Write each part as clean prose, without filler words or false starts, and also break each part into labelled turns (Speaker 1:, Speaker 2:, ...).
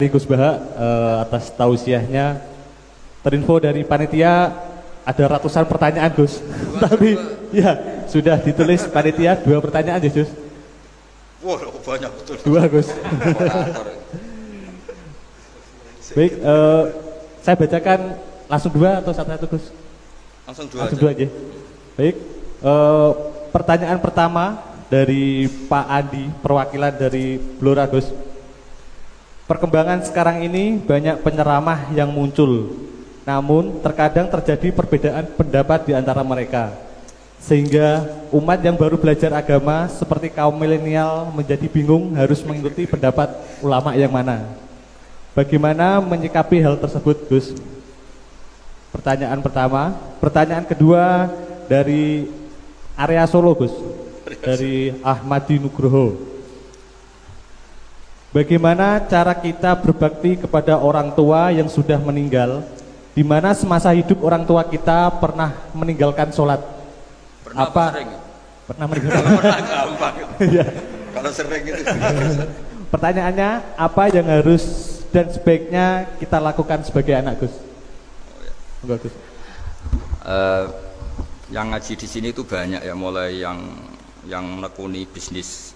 Speaker 1: Gus Baha atas tausiahnya. Terinfo dari panitia ada ratusan pertanyaan Gus. Tapi ya sudah ditulis panitia 2 pertanyaan ya Gus.
Speaker 2: Wah banyak betul.
Speaker 1: 2 Gus. Baik, saya bacakan langsung 2 atau satu Gus?
Speaker 2: Langsung 2
Speaker 1: langsung 2 aja. Baik, pertanyaan pertama dari Pak Andi, perwakilan dari Blora Gus. Perkembangan sekarang ini banyak penyeramah yang muncul, namun terkadang terjadi perbedaan pendapat di antara mereka, sehingga umat yang baru belajar agama seperti kaum milenial menjadi bingung harus mengikuti pendapat ulama yang mana. Bagaimana menyikapi hal tersebut Gus? Pertanyaan pertama. Pertanyaan kedua dari area Solo Gus, dari Ahmadi Nugroho. Bagaimana cara kita berbakti kepada orang tua yang sudah meninggal, di mana semasa hidup orang tua kita pernah meninggalkan sholat?
Speaker 2: Pernah apa sering?
Speaker 1: Pernah meninggalkan.
Speaker 2: Pernah gampang.
Speaker 1: Ya.
Speaker 2: Kalau sering itu.
Speaker 1: Pertanyaannya, apa yang harus dan sebaiknya kita lakukan sebagai anak Gus? Enggak Gus.
Speaker 2: Yang ngaji di sini itu banyak ya, mulai yang menekuni bisnis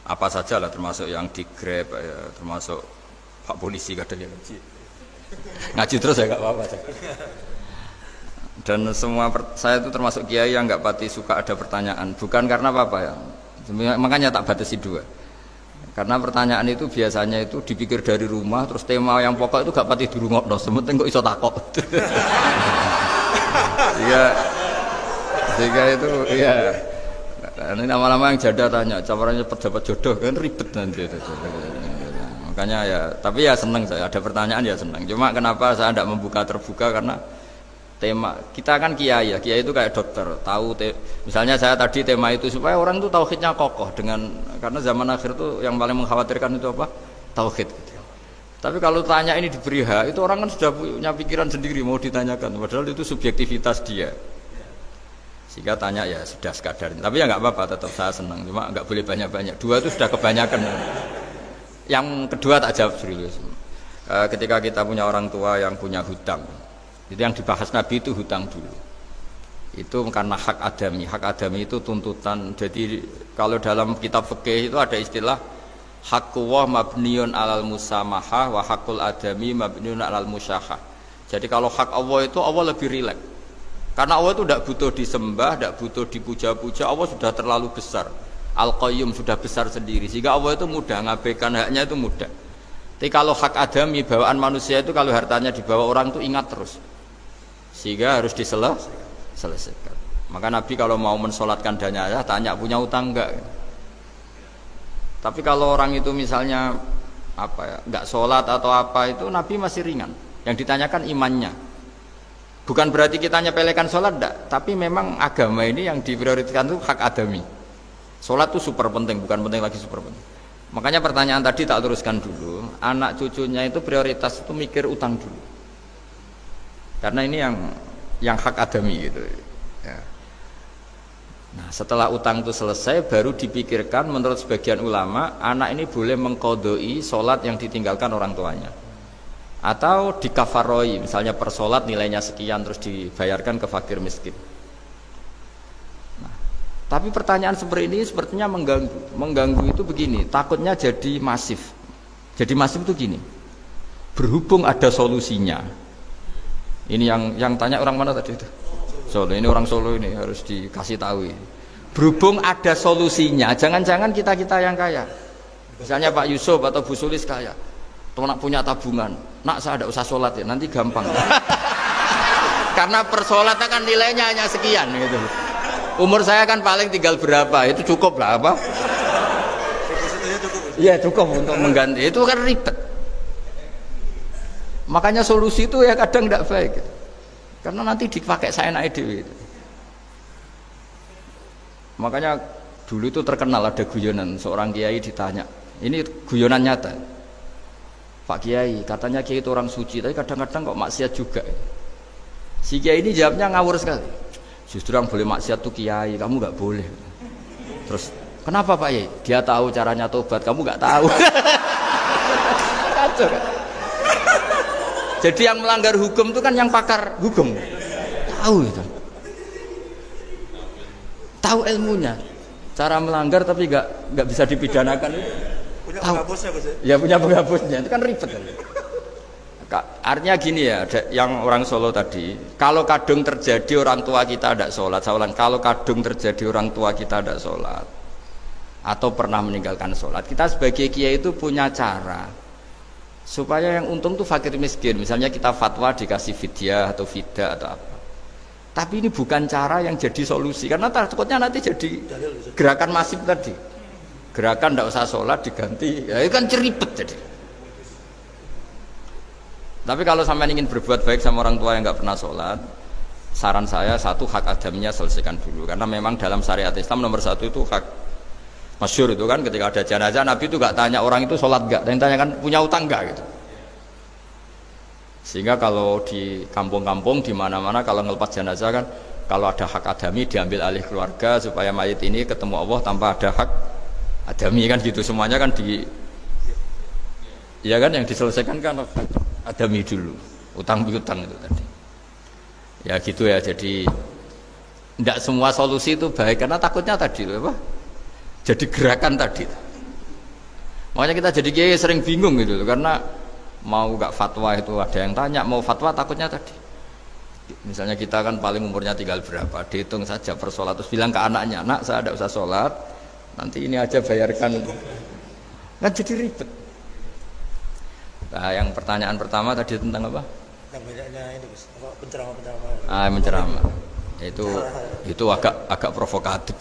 Speaker 2: apa saja lah, termasuk yang di Grab ya, termasuk Pak Polisi kadang yang ngaji terus ya nggak apa-apa. Dan semua saya itu termasuk kiai yang nggak pati suka ada pertanyaan, bukan karena apa ya, makanya tak batasi 2. Karena pertanyaan itu biasanya itu dipikir dari rumah, terus tema yang pokok itu gak pati dirungokno, sementing kok iso takok. Sehingga itu ya. Ini lama-lama yang janda tanya, caranya pejabat jodoh kan ribet nanti. Makanya ya, tapi ya senang saya ada pertanyaan ya senang. Cuma kenapa saya tidak membuka terbuka, karena tema kita kan kiai ya, kiai itu kayak dokter, tahu misalnya saya tadi tema itu supaya orang itu tauhidnya kokoh, karena zaman akhir itu yang paling mengkhawatirkan itu apa? Tauhid. Tapi kalau tanya ini diberi hak, itu orang kan sudah punya pikiran sendiri mau ditanyakan, padahal itu subjektivitas dia. Sehingga tanya ya sudah sekadar. Tapi ya nggak apa-apa, tetap saya senang. Cuma nggak boleh banyak-banyak. 2 itu sudah kebanyakan. Yang kedua tak jawab serius. Ketika kita punya orang tua yang punya hutang, itu yang dibahas Nabi itu hutang dulu. Itu karena hak adami. Hak adami itu tuntutan. Jadi kalau dalam kitab fikih itu ada istilah haqqullah mabniun alal musamahah wa haqqul adami mabniun alal musyahah. Jadi kalau hak Allah itu Allah lebih rileks. Karena Allah itu tidak butuh disembah, tidak butuh dipuja-puja, Allah sudah terlalu besar. Al-Qayyum sudah besar sendiri, sehingga Allah itu mudah, ngabaikan haknya itu mudah. Tapi kalau hak adami, bawaan manusia itu kalau hartanya dibawa orang itu ingat terus. Sehingga harus diselesaikan. Maka Nabi kalau mau mensolatkan jenazah tanya punya utang enggak. Tapi kalau orang itu misalnya enggak sholat atau apa, itu Nabi masih ringan. Yang ditanyakan imannya. Bukan berarti kita nyepelekan sholat, enggak. Tapi memang agama ini yang diprioritaskan itu hak adami. Sholat itu super penting, bukan penting lagi super penting. Makanya pertanyaan tadi tak teruskan dulu. Anak cucunya itu prioritas itu mikir utang dulu. Karena ini yang hak adami gitu. Ya. Nah setelah utang itu selesai, baru dipikirkan menurut sebagian ulama, anak ini boleh mengkodoi sholat yang ditinggalkan orang tuanya. Atau dikafaroi, misalnya per sholat nilainya sekian terus dibayarkan ke fakir miskin. Nah, tapi pertanyaan seperti ini sepertinya mengganggu itu begini, takutnya jadi masif. Jadi masif itu gini, berhubung ada solusinya. Ini yang tanya orang mana tadi itu? Solo, ini orang Solo ini harus dikasih tahu ini. Berhubung ada solusinya, jangan-jangan kita yang kaya. Misalnya Pak Yusuf atau Bu Sulis kaya, nak punya tabungan, nak saya ada usah sholat ya, nanti gampang. Karena per sholat kan nilainya hanya sekian gitu. Umur saya kan paling tinggal berapa, itu cukup lah apa? Iya cukup untuk mengganti, itu kan ribet. Makanya solusi itu ya kadang tidak baik, karena nanti dipakai saya naik dewi. Makanya dulu itu terkenal ada guyonan, seorang kiai ditanya, ini guyonan nyata. Pak Kiai, katanya Kiai itu orang suci, tapi kadang-kadang kok maksiat juga. Si Kiai ini jawabnya ngawur sekali. Justru yang boleh maksiat tuh Kiai, kamu nggak boleh. Terus, kenapa Pak Kiai? Dia tahu caranya tobat, kamu nggak tahu. Kacau kan? Jadi yang melanggar hukum itu kan yang pakar hukum. Tahu itu. Tahu ilmunya. Cara melanggar tapi nggak bisa dipidanakan itu.
Speaker 3: Punya penghapusnya Gus.
Speaker 2: Ya punya penghapusnya. Itu kan ribet kan. Artinya gini ya, yang orang Solo tadi, kalau kadung terjadi orang tua kita tidak sholat, saya ulang, kalau kadung terjadi orang tua kita tidak sholat atau pernah meninggalkan sholat, kita sebagai kiai itu punya cara supaya yang untung tuh fakir miskin. Misalnya kita fatwa dikasih fidyah atau fida atau apa. Tapi ini bukan cara yang jadi solusi, karena takutnya nanti jadi gerakan masif tadi. Gerakan tidak usah sholat diganti, ya itu kan ceribet jadi. Tapi kalau sampai ingin berbuat baik sama orang tua yang nggak pernah sholat, saran saya satu, hak adamnya selesaikan dulu, karena memang dalam syariat Islam nomor satu itu hak masyhur itu kan, ketika ada jenazah Nabi itu nggak tanya orang itu sholat nggak, dan tanya kan punya utang nggak gitu. Sehingga kalau di kampung-kampung di mana-mana kalau ngelepas jenazah kan, kalau ada hak adami diambil alih keluarga supaya mayit ini ketemu Allah tanpa ada hak adami kan gitu, semuanya kan ya kan yang diselesaikan kan adami dulu, utang piutang itu tadi. Ya gitu ya, jadi tidak semua solusi itu baik, karena takutnya tadi apa? Jadi gerakan tadi. Makanya kita jadi kiai sering bingung gitu, karena mau nggak fatwa itu ada yang tanya, mau fatwa takutnya tadi. Misalnya kita kan paling umurnya tinggal berapa, dihitung saja per sholat, terus bilang ke anaknya, nak saya tidak usah sholat, nanti ini aja bayarkan, kan jadi ribet. Nah, yang pertanyaan pertama tadi tentang apa?
Speaker 3: Yang banyaknya ini Gus, penceramah-penceramah.
Speaker 2: Menceramah. Itu agak provokatif.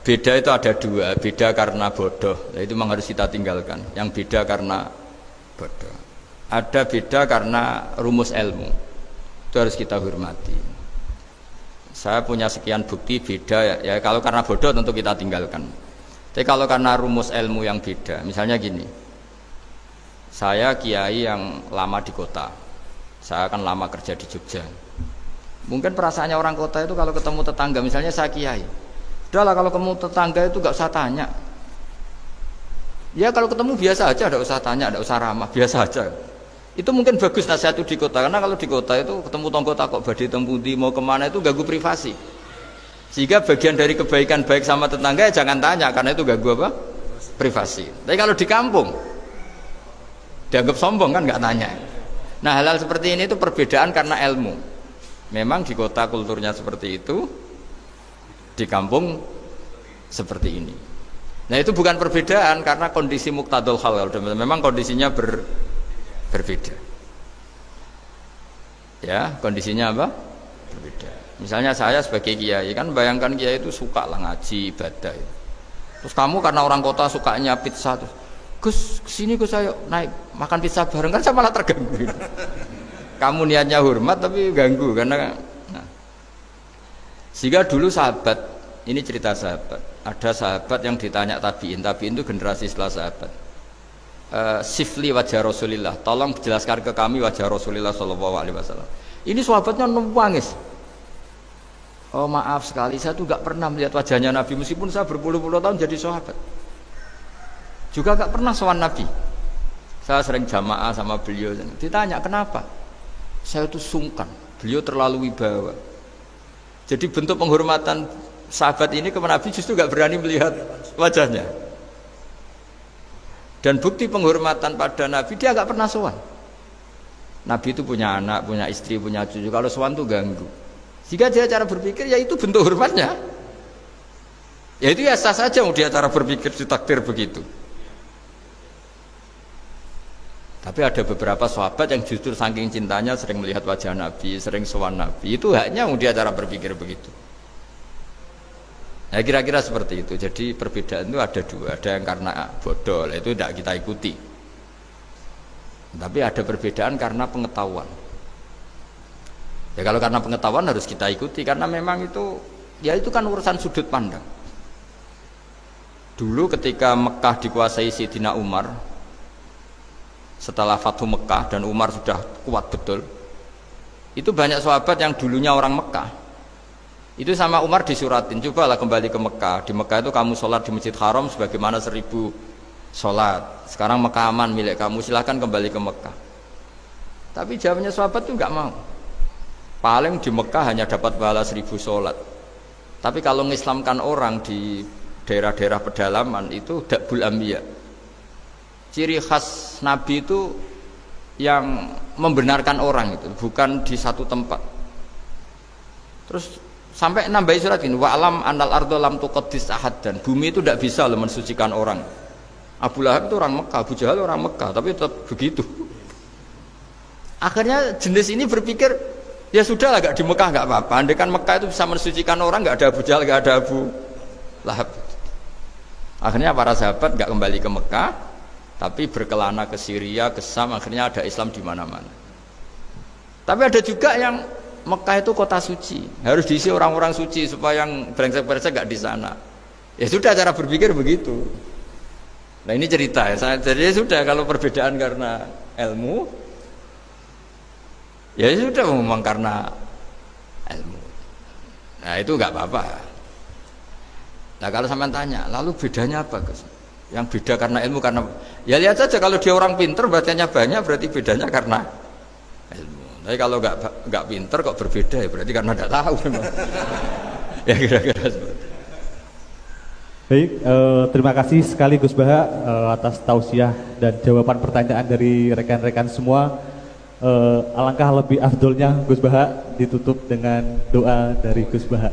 Speaker 2: Beda itu ada dua, beda karena bodoh, nah, itu memang harus kita tinggalkan. Yang beda karena bodoh. Ada beda karena rumus ilmu, itu harus kita hormati. Saya punya sekian bukti beda ya kalau karena bodoh tentu kita tinggalkan. Tapi kalau karena rumus ilmu yang beda, misalnya gini, saya kiai yang lama di kota, saya kan lama kerja di Jogja. Mungkin perasaannya orang kota itu kalau ketemu tetangga, misalnya saya kiai, udahlah kalau ketemu tetangga itu gak usah tanya. Ya kalau ketemu biasa aja, tidak usah tanya, tidak usah ramah, biasa aja. Itu mungkin bagus nasihat itu di kota, karena kalau di kota itu ketemu tonggo takok badhe tempundi mau kemana itu ganggu privasi. Sehingga bagian dari kebaikan baik sama tetangga ya jangan tanya, karena itu ganggu apa? Privasi. Tapi kalau di kampung dianggap sombong kan nggak tanya. Nah hal-hal seperti ini itu perbedaan karena ilmu. Memang di kota kulturnya seperti itu, di kampung seperti ini. Nah itu bukan perbedaan karena kondisi muqtadul hal, memang kondisinya berbeda. Ya kondisinya apa? Berbeda. Misalnya saya sebagai kiai kan, bayangkan kiai itu suka lah ngaji ibadah. Terus kamu karena orang kota sukanya pizza, terus Gus kesini Gus ayo naik makan pizza bareng, kan saya malah terganggu. Kamu niatnya hormat tapi ganggu karena. Nah. Sehingga dulu sahabat, ini cerita sahabat, ada sahabat yang ditanya tabiin itu generasi setelah sahabat. Sifli wajah Rasulillah, tolong jelaskan ke kami wajah Rasulillah Shallallahu Alaihi Wasallam. Ini sahabatnya nangis. Oh maaf sekali, saya tuh gak pernah melihat wajahnya Nabi, meskipun saya berpuluh-puluh tahun jadi sahabat. Juga gak pernah sowan Nabi. Saya sering jamaah sama beliau. Ditanya kenapa? Saya tuh sungkan, beliau terlalu wibawa. Jadi bentuk penghormatan sahabat ini ke Nabi justru gak berani melihat wajahnya. Dan bukti penghormatan pada Nabi, dia gak pernah sowan. Nabi itu punya anak, punya istri, punya cucu. Kalau sowan tuh ganggu. Jika dia cara berpikir, ya itu bentuk hormatnya. Ya itu ya sah saja mau dia cara berpikir ditakdir begitu. Tapi ada beberapa sahabat yang justru saking cintanya sering melihat wajah Nabi, sering sowan Nabi. Itu haknya mau dia cara berpikir begitu. Nah kira-kira seperti itu. Jadi perbedaan itu ada dua. Ada yang karena bodoh, itu tidak kita ikuti. Tapi ada perbedaan karena pengetahuan. Ya kalau karena pengetahuan harus kita ikuti, karena memang itu ya itu kan urusan sudut pandang. Dulu ketika Mekah dikuasai Sayyidina Umar, setelah Fathu Mekah dan Umar sudah kuat betul, itu banyak sahabat yang dulunya orang Mekah itu sama Umar disuratin, cobalah kembali ke Mekah. Di Mekah itu kamu sholat di Masjid Haram sebagaimana 1000 sholat. Sekarang Mekah aman milik kamu, silahkan kembali ke Mekah. Tapi jawabnya sahabat tuh nggak mau. Paling di Mekah hanya dapat pahala 1000 sholat. Tapi kalau mengislamkan orang di daerah-daerah pedalaman itu dakbul ambiya. Ciri khas Nabi itu yang membenarkan orang itu, bukan di satu tempat. Terus sampai nambahi surat ini, wa alam anal ardo lam tuqaddis ahad, dan bumi itu tidak bisa loh mensucikan orang. Abu Lahab itu orang Mekah, Abu Jahal orang Mekah, tapi tetap begitu. Akhirnya jenis ini berpikir, ya sudah lah, gak di Mekah gak apa-apa. Andai kan Mekah itu bisa mensucikan orang, gak ada Abu Jahal, gak ada Abu Lahab. Akhirnya para sahabat gak kembali ke Mekah, tapi berkelana ke Syria, ke Sam. Akhirnya ada Islam di mana-mana. Tapi ada juga yang Mekah itu kota suci, harus diisi orang-orang suci supaya yang brengsek-brengsek gak di sana. Ya sudah, cara berpikir begitu. Nah ini cerita ya. Jadi sudah, kalau perbedaan karena ilmu, ya sudah, memang karena ilmu. Nah itu nggak apa-apa. Nah kalau sampean tanya, lalu bedanya apa, Gus? Yang beda karena ilmu, karena ya lihat saja, kalau dia orang pinter bacanya banyak, berarti bedanya karena ilmu. Tapi kalau nggak pinter kok berbeda, ya berarti karena nggak tahu memang. Ya kira-kira seperti.
Speaker 1: Baik, terima kasih sekali Gus Baha atas tausiah dan jawaban pertanyaan dari rekan-rekan semua. Alangkah lebih afdolnya Gus Baha ditutup dengan doa dari Gus Baha.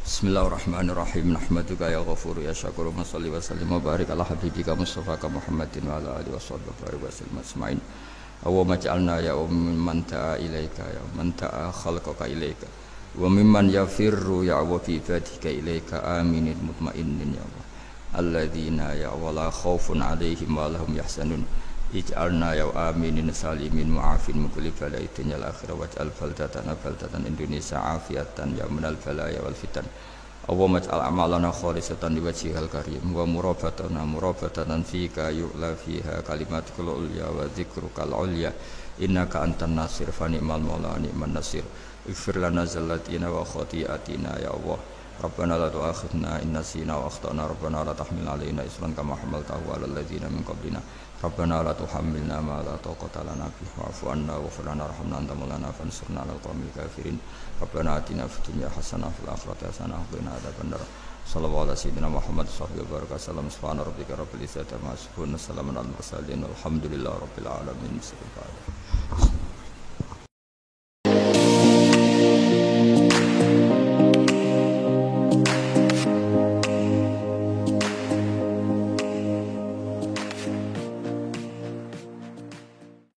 Speaker 2: Bismillahirrahmanirrahim. Nahmaduka ya ghafur ya syakur, wa shalli wa sallim wa barik ala habibika Mustafa Muhammadin wa ala alihi washabbihi wa sallam asma'in. Allahumma ja'alna ya man ta'a ilaika, ya man ta'a khalqaka ilaika, wa mimman yafirru ya wa fi ibadika ilaika, aminin mutmainnin ya Allah. Alladzina ya wala khaufun alaihim wa lahum yahzanun. Ij'alna ya aminin salimin mu'afin min kulli bala'in dunya al-akhirah, waj'al baldatan Indonesia afiatan ya minal balaya wal fitan. Allahumma ij'al a'malana khalisatan liwajhikal karim, wa murabatan fika yu'la fiha kalimatukal ulya wa dzikrukal ulya, innaka antan nasir fa ni'mal maula ni'man nasir. Ighfir lana zallatina wa khati'atina ya Allah. Rabbana la tu'akhidna in nasina wa akhtana, Rabbana la tahmil alaina isran kama hamaltahu 'alal ladzina min qablina. Rabbana la tuhammilna ma la taqata lana bihi wa'fu 'anna waghfir lana warhamna anta maulana fansurna 'alal qaumil kafirin. Rabbana atina fid dunya hasanah wa fil akhirati hasanah wa qina adzabannar. Sallallahu alaihi sayyidina Muhammad sallallahu alaihi wasallam. Subhana rabbika rabbil izzati amma yasifun, salamun alal mursalin, walhamdulillahi rabbil alamin.